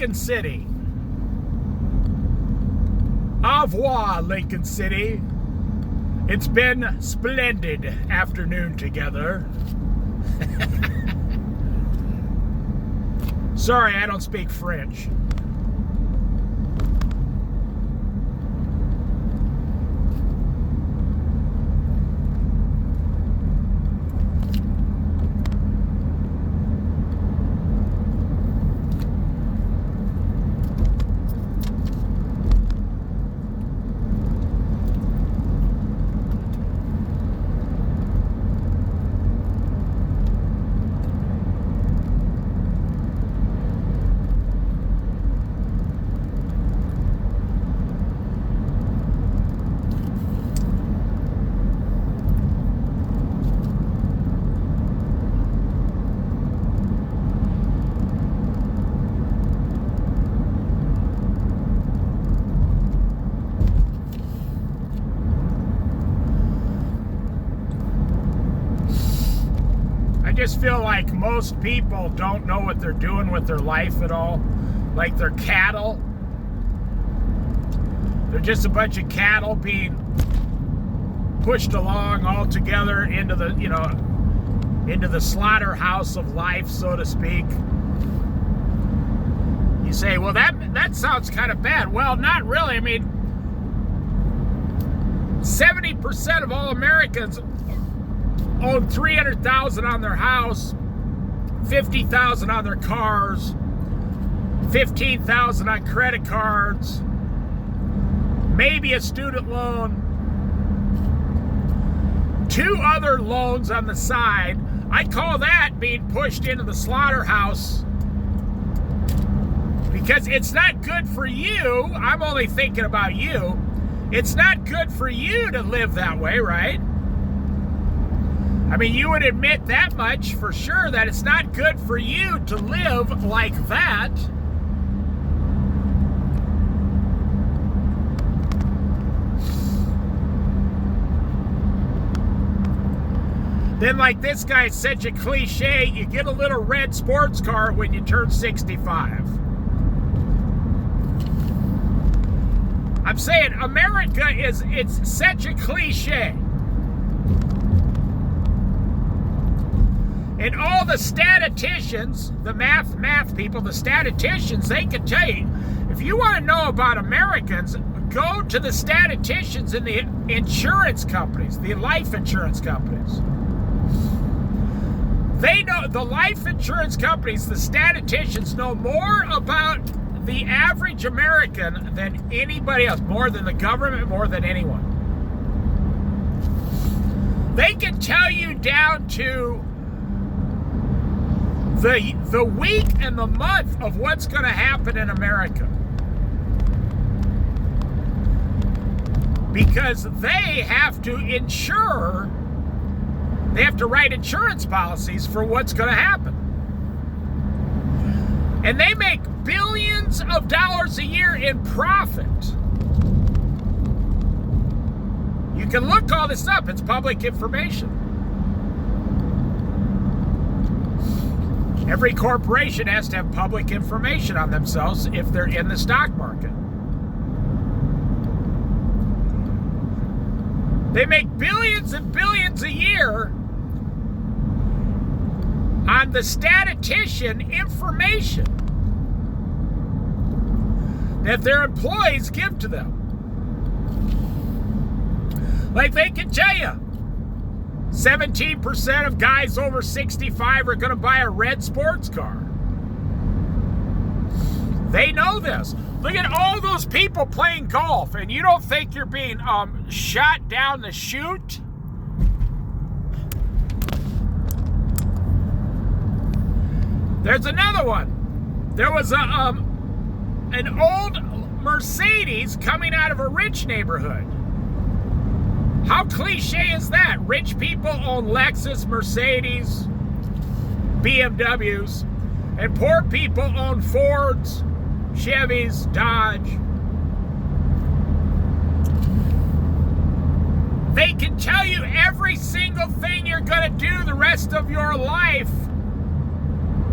Lincoln City. Au revoir, Lincoln City. It's been splendid afternoon together. Sorry, I don't speak French. I just feel like most people don't know what they're doing with their life at all. Like they're cattle. They're just a bunch of cattle being pushed along all together into the, into the slaughterhouse of life, so to speak. You say, well, that sounds kind of bad. Well, not really. I mean, 70% of all Americans own $300,000 on their house, $50,000 on their cars, $15,000 on credit cards, maybe a student loan, 2 other loans on the side. I call that being pushed into the slaughterhouse because it's not good for you. I'm only thinking about you. It's not good for you to live that way, right? I mean, you would admit that much for sure, that it's not good for you to live like that. Then, like this guy, it's such a cliche, you get a little red sports car when you turn 65. I'm saying America it's such a cliche. And all the statisticians, the math people, the statisticians, they can tell you, if you want to know about Americans, go to the statisticians in the insurance companies, the life insurance companies. They know, the life insurance companies, the statisticians know more about the average American than anybody else, more than the government, more than anyone. They can tell you down to the week and the month of what's going to happen in America. Because they have to insure, they have to write insurance policies for what's going to happen. And they make billions of dollars a year in profit. You can look all this up, it's public information. Every corporation has to have public information on themselves if they're in the stock market. They make billions and billions a year on the statistician information that their employees give to them. Like they can tell you, 17% of guys over 65 are going to buy a red sports car. They know this. Look at all those people playing golf, and you don't think you're being shot down the chute? There's another one. There was an old Mercedes coming out of a rich neighborhood. How cliche is that? Rich people own Lexus, Mercedes, BMWs, and poor people own Fords, Chevys, Dodge. They can tell you every single thing you're going to do the rest of your life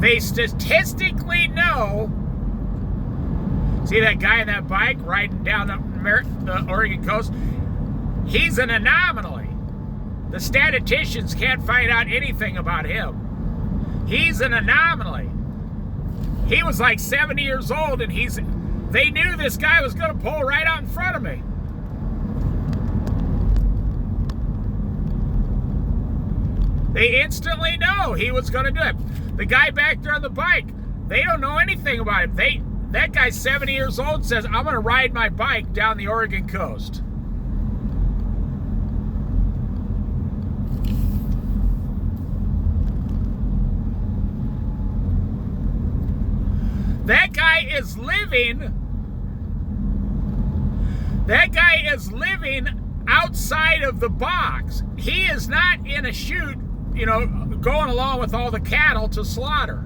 They statistically know. See that guy on that bike riding down the Oregon coast? He's an anomaly. The statisticians can't find out anything about him. He's an anomaly. He was like 70 years old, and they knew this guy was going to pull right out in front of me. They instantly know he was going to do it. The guy back there on the bike, they don't know anything about him. That guy's 70 years old, says, I'm going to ride my bike down the Oregon coast. That guy is living outside of the box. He is not in a chute, going along with all the cattle to slaughter.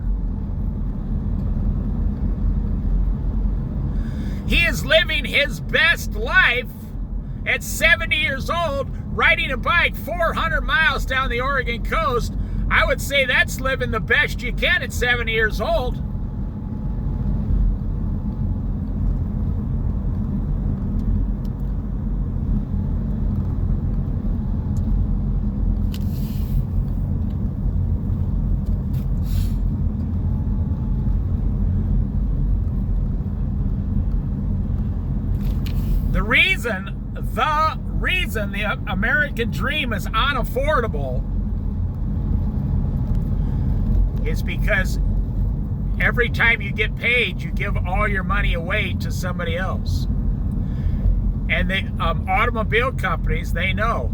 He is living his best life at 70 years old, riding a bike 400 miles down the Oregon coast. I would say that's living the best you can at 70 years old. The reason the American dream is unaffordable is because every time you get paid, you give all your money away to somebody else. And the automobile companies, they know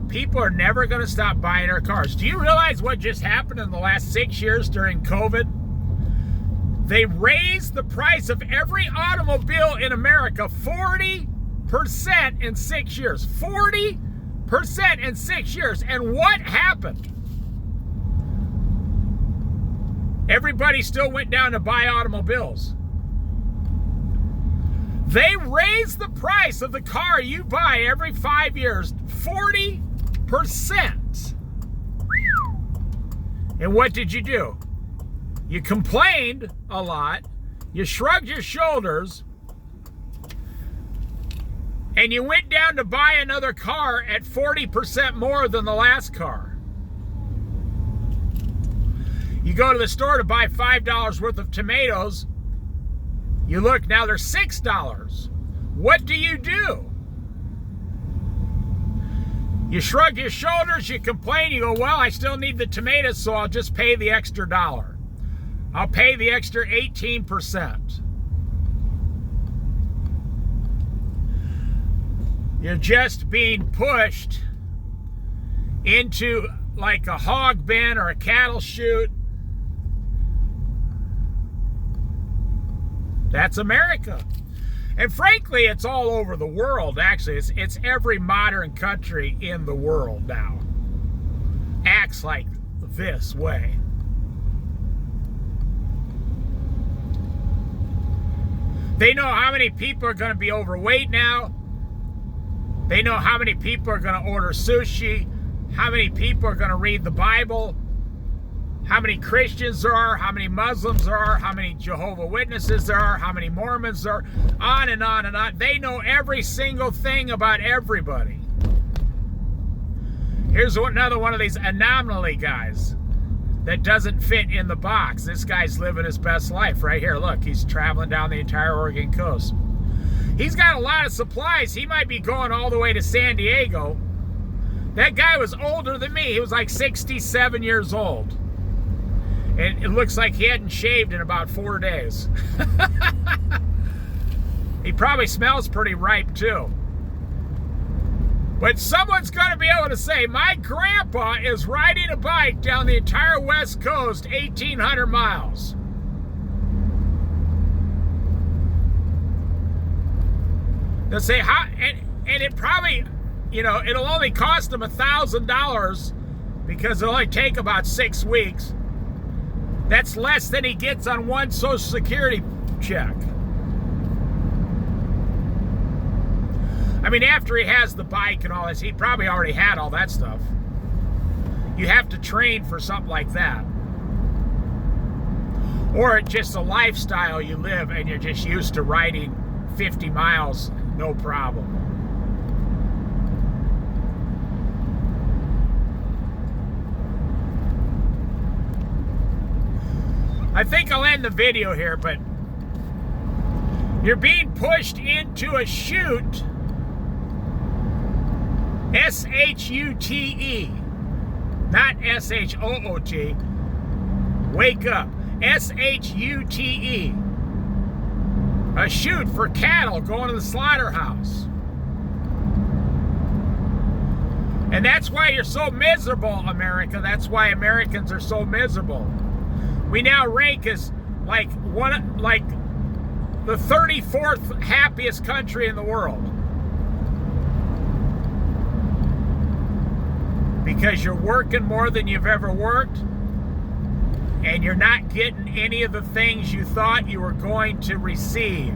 people are never going to stop buying our cars. Do you realize what just happened in the last 6 years during COVID? They raised the price of every automobile in America 40% in 6 years. 40% in 6 years. And what happened? Everybody still went down to buy automobiles. They raised the price of the car you buy every 5 years 40%. And what did you do? You complained a lot. You shrugged your shoulders. And you went down to buy another car at 40% more than the last car. You go to the store to buy $5 worth of tomatoes. You look, now they're $6. What do? You shrug your shoulders, you complain, you go, well, I still need the tomatoes, so I'll just pay the extra $1. I'll pay the extra 18%. You're just being pushed into like a hog bin or a cattle chute. That's America. And frankly, it's all over the world, actually. It's every modern country in the world now acts like this way. They know how many people are going to be overweight now. They know how many people are going to order sushi, how many people are going to read the Bible, how many Christians there are, how many Muslims there are, how many Jehovah's Witnesses there are, how many Mormons there are, on and on and on. They know every single thing about everybody. Here's another one of these anomaly guys that doesn't fit in the box. This guy's living his best life right here. Look, he's traveling down the entire Oregon coast. He's got a lot of supplies. He might be going all the way to San Diego. That guy was older than me. He was like 67 years old. And it looks like he hadn't shaved in about 4 days. He probably smells pretty ripe too. But someone's going to be able to say, my grandpa is riding a bike down the entire West Coast, 1,800 miles. They'll say, how, and it probably, it'll only cost them $1,000 because it'll only take about 6 weeks. That's less than he gets on one Social Security check. I mean, after he has the bike and all this, he probably already had all that stuff. You have to train for something like that. Or it's just a lifestyle you live and you're just used to riding 50 miles, no problem. I think I'll end the video here, but you're being pushed into a chute, S-H-U-T-E, not S-H-O-O-T. Wake up, S-H-U-T-E. A chute for cattle going to the slaughterhouse. And that's why you're so miserable, America. That's why Americans are so miserable. We now rank as like the 34th happiest country in the world. Because you're working more than you've ever worked, and you're not getting any of the things you thought you were going to receive.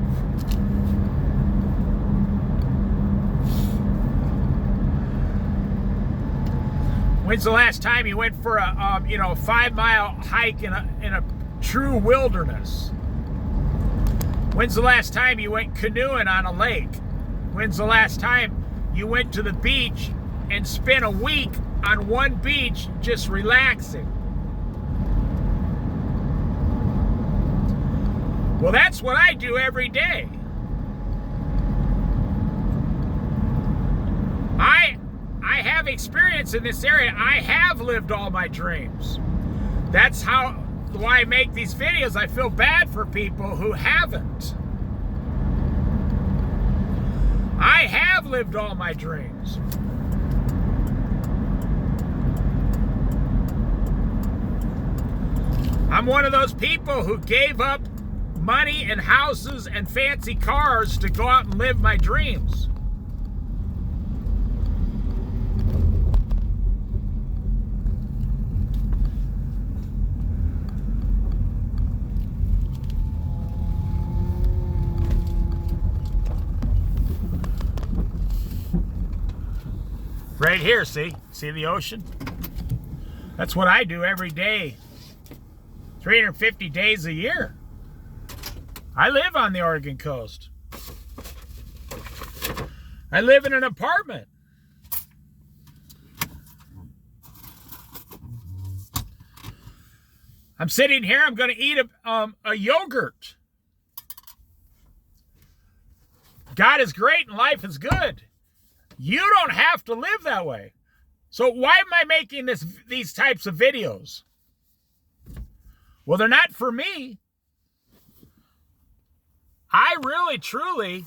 When's the last time you went for a 5-mile hike in a true wilderness? When's the last time you went canoeing on a lake? When's the last time you went to the beach and spent a week on one beach just relaxing? Well, that's what I do every day. I have experience in this area. I have lived all my dreams. That's why I make these videos. I feel bad for people who haven't. I have lived all my dreams. I'm one of those people who gave up money and houses and fancy cars to go out and live my dreams. Right here, see the ocean? That's what I do every day, 350 days a year. I live on the Oregon coast. I live in an apartment. I'm sitting here, I'm going to eat a yogurt. God is great and life is good. You don't have to live that way. So why am I making these types of videos? Well, they're not for me. I really, truly...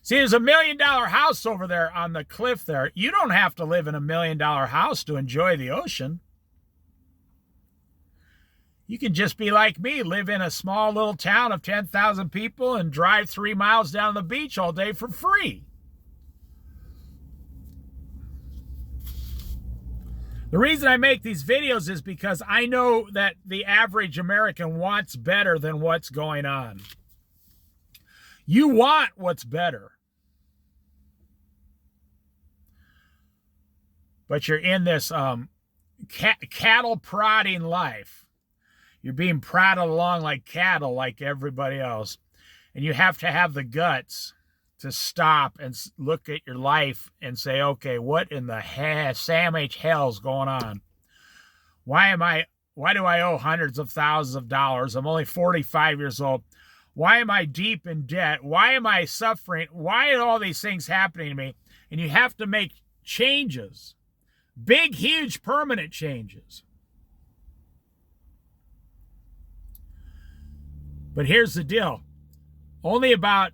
See, there's $1 million house over there on the cliff there. You don't have to live in $1 million house to enjoy the ocean. You can just be like me, live in a small little town of 10,000 people and drive 3 miles down the beach all day for free. The reason I make these videos is because I know that the average American wants better than what's going on. You want what's better. But you're in this cattle prodding life. You're being prodded along like cattle, like everybody else. And you have to have the guts to stop and look at your life and say, okay, what in the Sam H. hell's going on? Why do I owe hundreds of thousands of dollars? I'm only 45 years old. Why am I deep in debt? Why am I suffering? Why are all these things happening to me? And you have to make changes. Big, huge, permanent changes. But here's the deal. Only about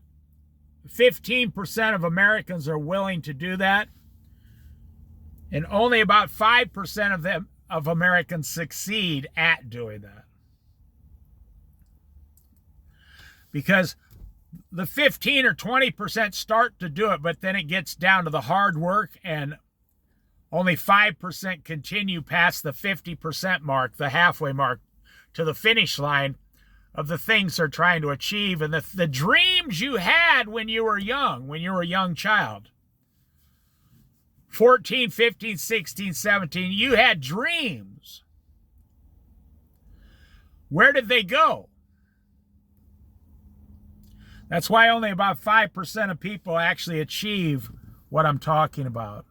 15% of Americans are willing to do that. And only about 5% of Americans succeed at doing that. Because the 15 or 20% start to do it, but then it gets down to the hard work, and only 5% continue past the 50% mark, the halfway mark, to the finish line of the things they're trying to achieve and the dreams you had when you were young, when you were a young child. 14, 15, 16, 17, you had dreams. Where did they go? That's why only about 5% of people actually achieve what I'm talking about.